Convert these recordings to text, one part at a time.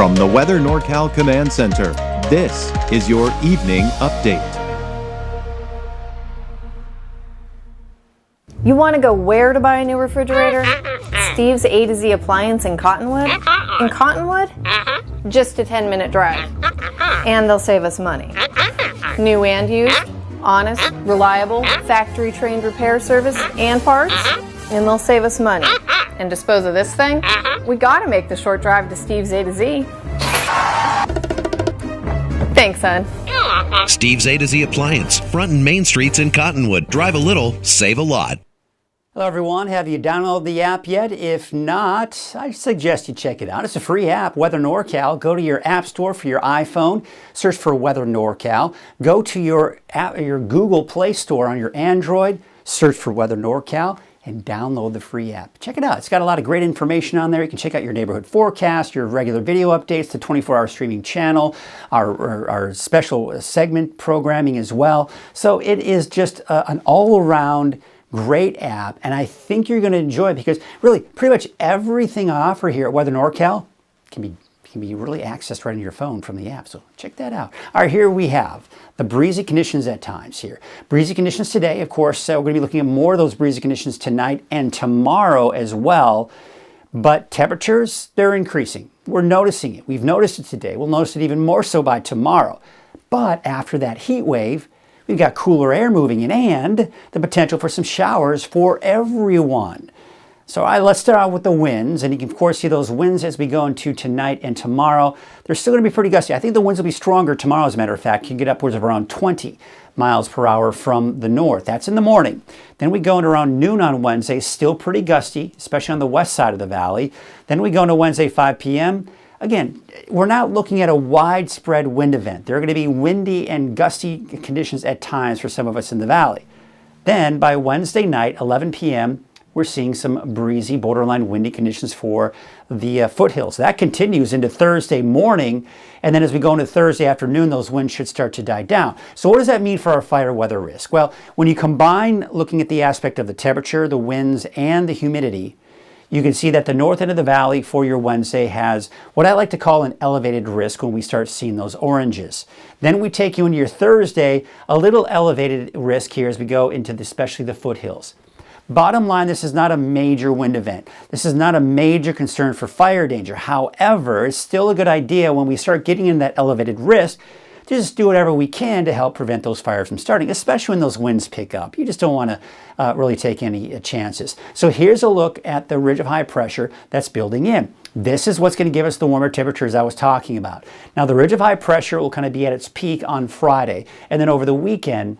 From the Weather NorCal Command Center, this is your evening update. You want to go where to buy a new refrigerator? Steve's A to Z Appliance in Cottonwood? In Cottonwood? Just a 10-minute drive. And they'll save us money. New and used, honest, reliable, factory-trained repair service and parts, and they'll save us money. And dispose of this thing? We gotta make the short drive to Steve's A to Z. Thanks, hon. Steve's A to Z Appliance, front and main streets in Cottonwood. Drive a little, save a lot. Hello everyone, have you downloaded the app yet? If not, I suggest you check it out. It's a free app, Weather NorCal. Go to your app store for your iPhone, search for Weather NorCal. Go to your Google Play Store on your Android, search for Weather NorCal, and download the free app. Check it out. It's got a lot of great information on there. You can check out your neighborhood forecast, your regular video updates, the 24-hour streaming channel, our special segment programming as well. So it is just an all-around great app, and I think you're going to enjoy it because really pretty much everything I offer here at Weather NorCal can be really accessed right on your phone from the app. So check that out. All right, here we have the breezy conditions at times here. Breezy conditions today, of course, we're going to be looking at more of those breezy conditions tonight and tomorrow as well. But temperatures, they're increasing. We're noticing it. We've noticed it today. We'll notice it even more so by tomorrow. But after that heat wave, we've got cooler air moving in and the potential for some showers for everyone. So let's start out with the winds, and you can of course see those winds as we go into tonight and tomorrow. They're still going to be pretty gusty. I think the winds will be stronger tomorrow, as a matter of fact. You can get upwards of around 20 miles per hour from the north. That's in the morning. Then we go into around noon on Wednesday, still pretty gusty, especially on the west side of the valley. Then we go into Wednesday 5 p.m. Again, we're not looking at a widespread wind event. There are going to be windy and gusty conditions at times for some of us in the valley. Then by Wednesday night, 11 p.m., we're seeing some breezy, borderline windy conditions for the foothills. That continues into Thursday morning, and then as we go into Thursday afternoon, those winds should start to die down. So what does that mean for our fire weather risk? Well, when you combine looking at the aspect of the temperature, the winds, and the humidity, you can see that the north end of the valley for your Wednesday has what I like to call an elevated risk when we start seeing those oranges. Then we take you into your Thursday, a little elevated risk here as we go into especially the foothills. Bottom line, this is not a major wind event. This is not a major concern for fire danger. However, it's still a good idea when we start getting in that elevated risk to just do whatever we can to help prevent those fires from starting, especially when those winds pick up. You just don't want to really take any chances. So here's a look at the ridge of high pressure that's building in. This is what's going to give us the warmer temperatures I was talking about. Now, the ridge of high pressure will kind of be at its peak on Friday, and then over the weekend,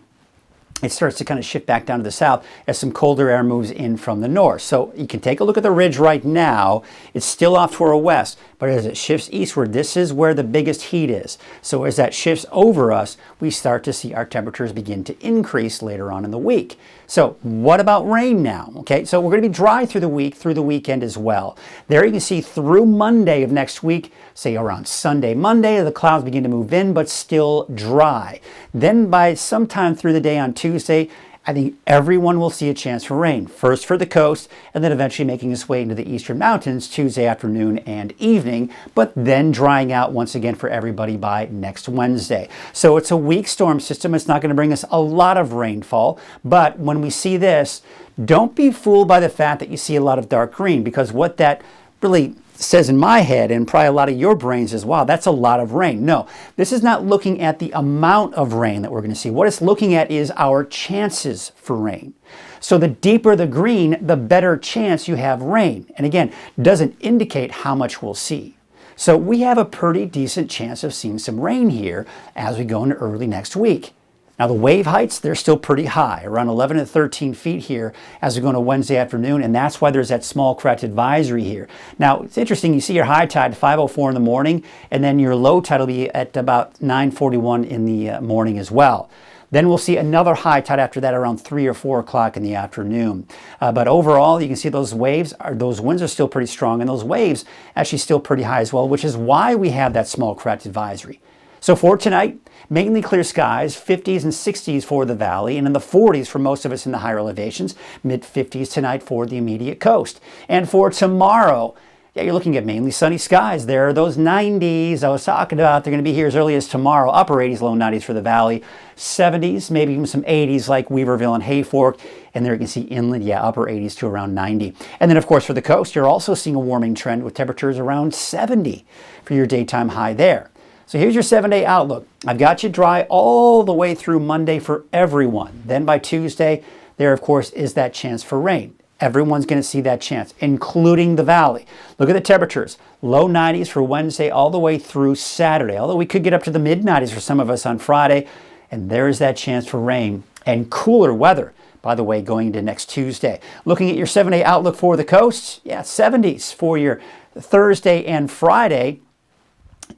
it starts to kind of shift back down to the south as some colder air moves in from the north. So you can take a look at the ridge right now. It's still off to our west, but as it shifts eastward, this is where the biggest heat is. So as that shifts over us, we start to see our temperatures begin to increase later on in the week. So what about rain now? Okay, so we're going to be dry through the week, through the weekend as well. There you can see through Monday of next week, say around Sunday, Monday, the clouds begin to move in, but still dry. Then by sometime through the day on Tuesday, I think everyone will see a chance for rain. First for the coast, and then eventually making its way into the eastern mountains Tuesday afternoon and evening, but then drying out once again for everybody by next Wednesday. So it's a weak storm system. It's not going to bring us a lot of rainfall, but when we see this, don't be fooled by the fact that you see a lot of dark green, because what that really says in my head, and probably a lot of your brains as well, that's a lot of rain. No, this is not looking at the amount of rain that we're going to see. What it's looking at is our chances for rain. So the deeper the green, the better chance you have rain. And again, doesn't indicate how much we'll see. So we have a pretty decent chance of seeing some rain here as we go into early next week. Now the wave heights, they're still pretty high, around 11 to 13 feet here as we go into Wednesday afternoon, and that's why there's that small correct advisory here. Now it's interesting, you see your high tide 5:04 in the morning, and then your low tide will be at about 9:41 in the morning as well. Then we'll see another high tide after that around 3 or 4 o'clock in the afternoon. But overall, you can see those winds are still pretty strong, and those waves actually still pretty high as well, which is why we have that small correct advisory. So for tonight, mainly clear skies, 50s and 60s for the valley, and in the 40s for most of us in the higher elevations, mid-50s tonight for the immediate coast. And for tomorrow, Yeah, you're looking at mainly sunny skies. There are those 90s I was talking about. They're going to be here as early as tomorrow. Upper 80s, low 90s for the valley. 70s, maybe even some 80s like Weaverville and Hayfork. And there you can see inland, yeah, upper 80s to around 90. And then, of course, for the coast, you're also seeing a warming trend with temperatures around 70 for your daytime high there. So here's your 7-day outlook. I've got you dry all the way through Monday for everyone. Then by Tuesday, there, of course, is that chance for rain. Everyone's going to see that chance, including the valley. Look at the temperatures. Low 90s for Wednesday all the way through Saturday, although we could get up to the mid-90s for some of us on Friday. And there is that chance for rain and cooler weather, by the way, going into next Tuesday. Looking at your 7-day outlook for the coast, yeah, 70s for your Thursday and Friday.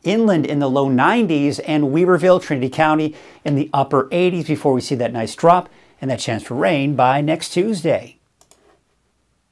Inland in the low 90s, and Weaverville, Trinity County in the upper 80s before we see that nice drop and that chance for rain by next Tuesday.